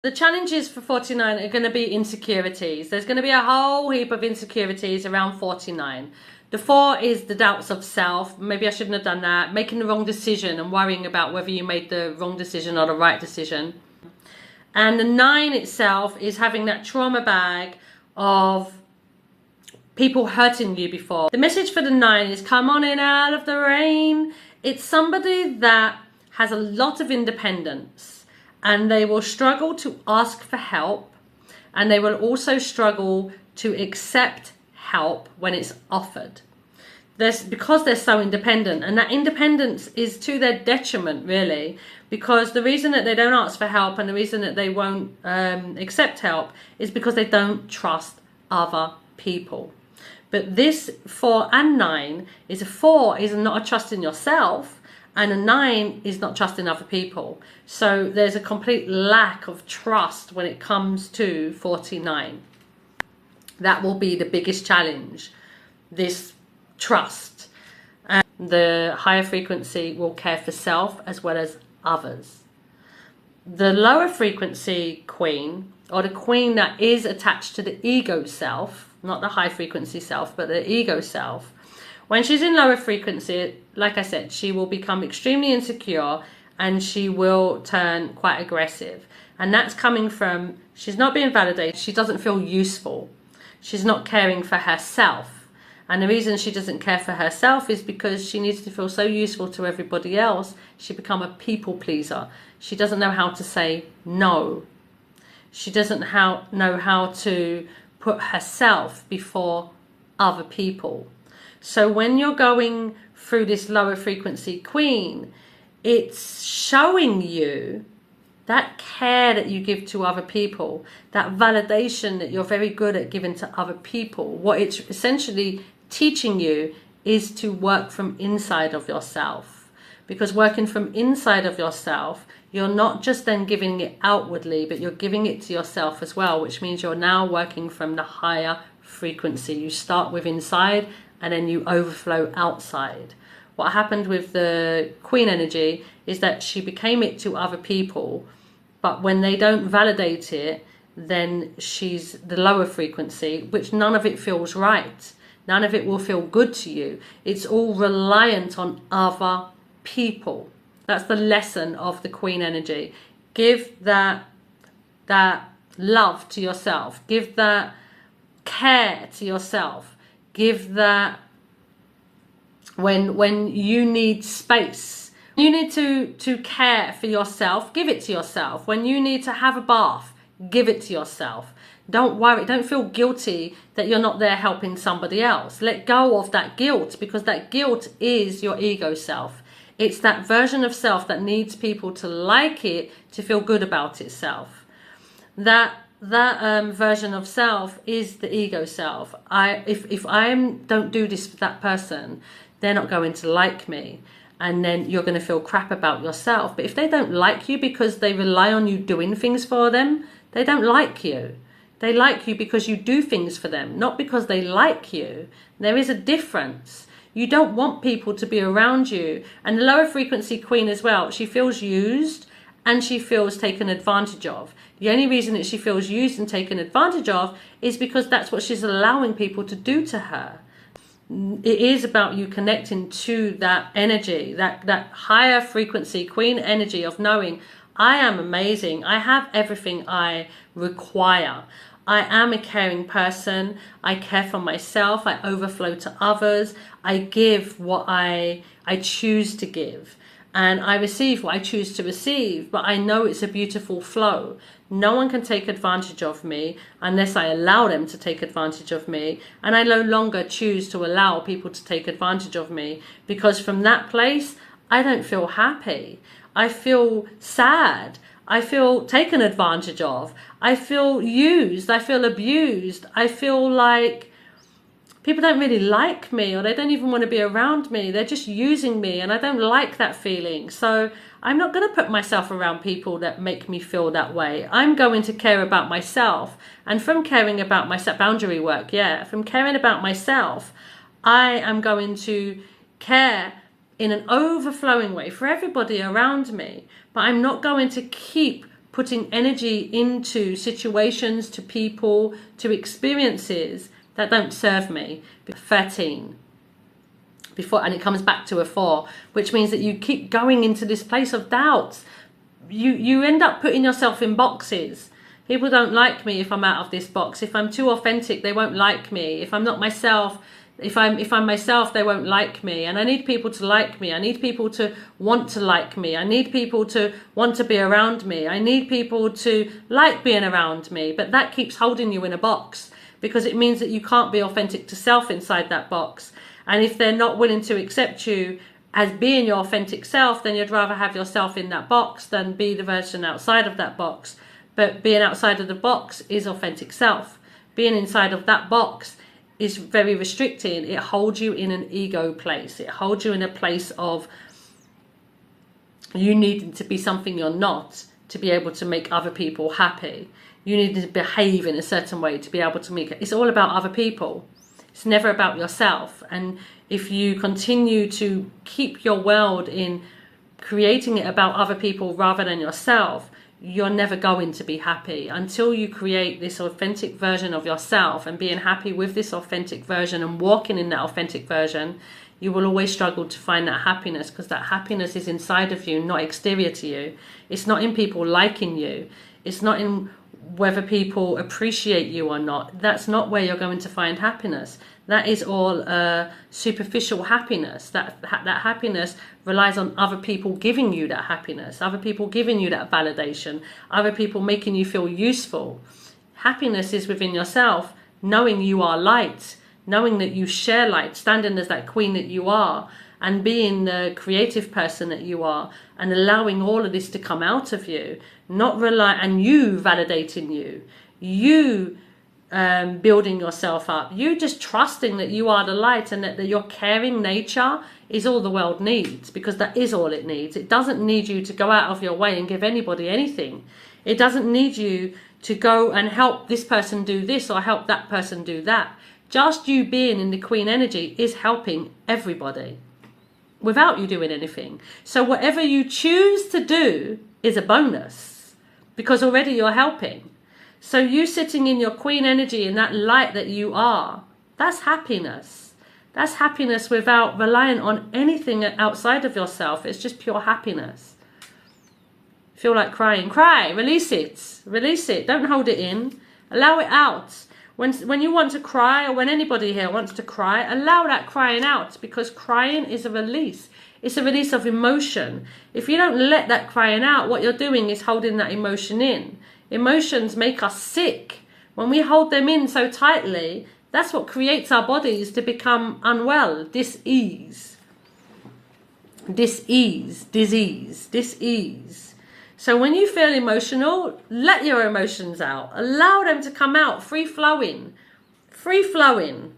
The challenges for 49 are going to be insecurities. There's going to be a whole heap of insecurities around 49. The 4 is the doubts of self. Maybe I shouldn't have done that. Making the wrong decision and worrying about whether you made the wrong decision or the right decision. And the 9 itself is having that trauma bag of people hurting you before. The message for the 9 is come on in out of the rain. It's somebody that has a lot of independence. And they will struggle to ask for help, and they will also struggle to accept help when it's offered. Because they're so independent, and that independence is to their detriment, really, because the reason that they don't ask for help and the reason that they won't accept help is because they don't trust other people. But this 4 and 9 is a 4 is not a trust in yourself, and a 9 is not trusting other people. So there's a complete lack of trust when it comes to 49. That will be the biggest challenge, this trust. And the higher frequency will care for self as well as others. The lower frequency queen, or the queen that is attached to the ego self, not the high frequency self, but the ego self, when she's in lower frequency, like I said, she will become extremely insecure and she will turn quite aggressive. And that's coming from, she's not being validated. She doesn't feel useful. She's not caring for herself. And the reason she doesn't care for herself is because she needs to feel so useful to everybody else. She becomes a people pleaser. She doesn't know how to say no. She doesn't know how to put herself before other people. So when you're going through this lower frequency queen, it's showing you that care that you give to other people, that validation that you're very good at giving to other people. What it's essentially teaching you is to work from inside of yourself. Because working from inside of yourself, you're not just then giving it outwardly, but you're giving it to yourself as well, which means you're now working from the higher frequency. You start with inside and then you overflow outside. What happened with the queen energy is that she became it to other people, but when they don't validate it, then she's the lower frequency, which none of it feels right. None of it will feel good to you. It's all reliant on other people. That's the lesson of the queen energy. Give that love to yourself. Give that care to yourself. Give that when you need space, you need to care for yourself, give it to yourself. When you need to have a bath, give it to yourself. Don't worry, don't feel guilty that you're not there helping somebody else. Let go of that guilt, because that guilt is your ego self. It's that version of self that needs people to like it to feel good about itself. That version of self is the ego self. If I don't do this for that person, they're not going to like me, and then you're going to feel crap about yourself. But if they don't like you because they rely on you doing things for them, they don't like you. They like you because you do things for them, not because they like you. There is a difference. You don't want people to be around you. And the lower frequency queen as well, she feels used and she feels taken advantage of. The only reason that she feels used and taken advantage of is because that's what she's allowing people to do to her. It is about you connecting to that energy, that higher frequency queen energy of knowing, I am amazing. I have everything I require. I am a caring person. I care for myself. I overflow to others. I give what I choose to give. And I receive what I choose to receive. But I know it's a beautiful flow. No one can take advantage of me unless I allow them to take advantage of me. And I no longer choose to allow people to take advantage of me. Because from that place, I don't feel happy. I feel sad. I feel taken advantage of. I feel used. I feel abused. I feel like people don't really like me, or they don't even want to be around me. They're just using me, and I don't like that feeling. So I'm not going to put myself around people that make me feel that way. I'm going to care about myself. And from caring about myself, boundary work, from caring about myself, I am going to care in an overflowing way for everybody around me. But I'm not going to keep putting energy into situations, to people, to experiences that don't serve me. 13. Before, and it comes back to a 4, which means that you keep going into this place of doubt. You end up putting yourself in boxes. People don't like me if I'm out of this box. If I'm too authentic, they won't like me. If I'm not myself, if I'm myself, they won't like me. And I need people to like me. I need people to want to like me. I need people to want to be around me. I need people to like being around me. But that keeps holding you in a box, because it means that you can't be authentic to self inside that box. And if they're not willing to accept you as being your authentic self, then you'd rather have yourself in that box than be the version outside of that box. But being outside of the box is authentic self. Being inside of that box is very restricting. It holds you in an ego place. It holds you in a place of you needing to be something you're not to be able to make other people happy. You need to behave in a certain way to be able to make it. It's all about other people. It's never about yourself. And if you continue to keep your world in creating it about other people rather than yourself, you're never going to be happy until you create this authentic version of yourself. And being happy with this authentic version and walking in that authentic version, you will always struggle to find that happiness, because that happiness is inside of you, not exterior to you. It's not in people liking you. It's not in whether people appreciate you or not. That's not where you're going to find happiness. That is all superficial happiness. That happiness relies on other people giving you that happiness, other people giving you that validation, other people making you feel useful. Happiness is within yourself, knowing you are light, knowing that you share light, standing as that queen that you are, and being the creative person that you are, and allowing all of this to come out of you, and you validating you building yourself up, you just trusting that you are the light, and that your caring nature is all the world needs, because that is all it needs. It doesn't need you to go out of your way and give anybody anything. It doesn't need you to go and help this person do this or help that person do that. Just you being in the queen energy is helping everybody without you doing anything. So whatever you choose to do is a bonus, because already you're helping. So you sitting in your queen energy, in that light that you are, that's happiness. That's happiness without relying on anything outside of yourself. It's just pure happiness. Feel like crying, cry, release it. Release it. Don't hold it in. Allow it out. When you want to cry, or when anybody here wants to cry, allow that crying out, because crying is a release. It's a release of emotion. If you don't let that crying out, what you're doing is holding that emotion in. Emotions make us sick. When we hold them in so tightly, that's what creates our bodies to become unwell. Dis-ease. Dis-ease. Disease. Dis-ease. So when you feel emotional, let your emotions out. Allow them to come out, free flowing. Free flowing.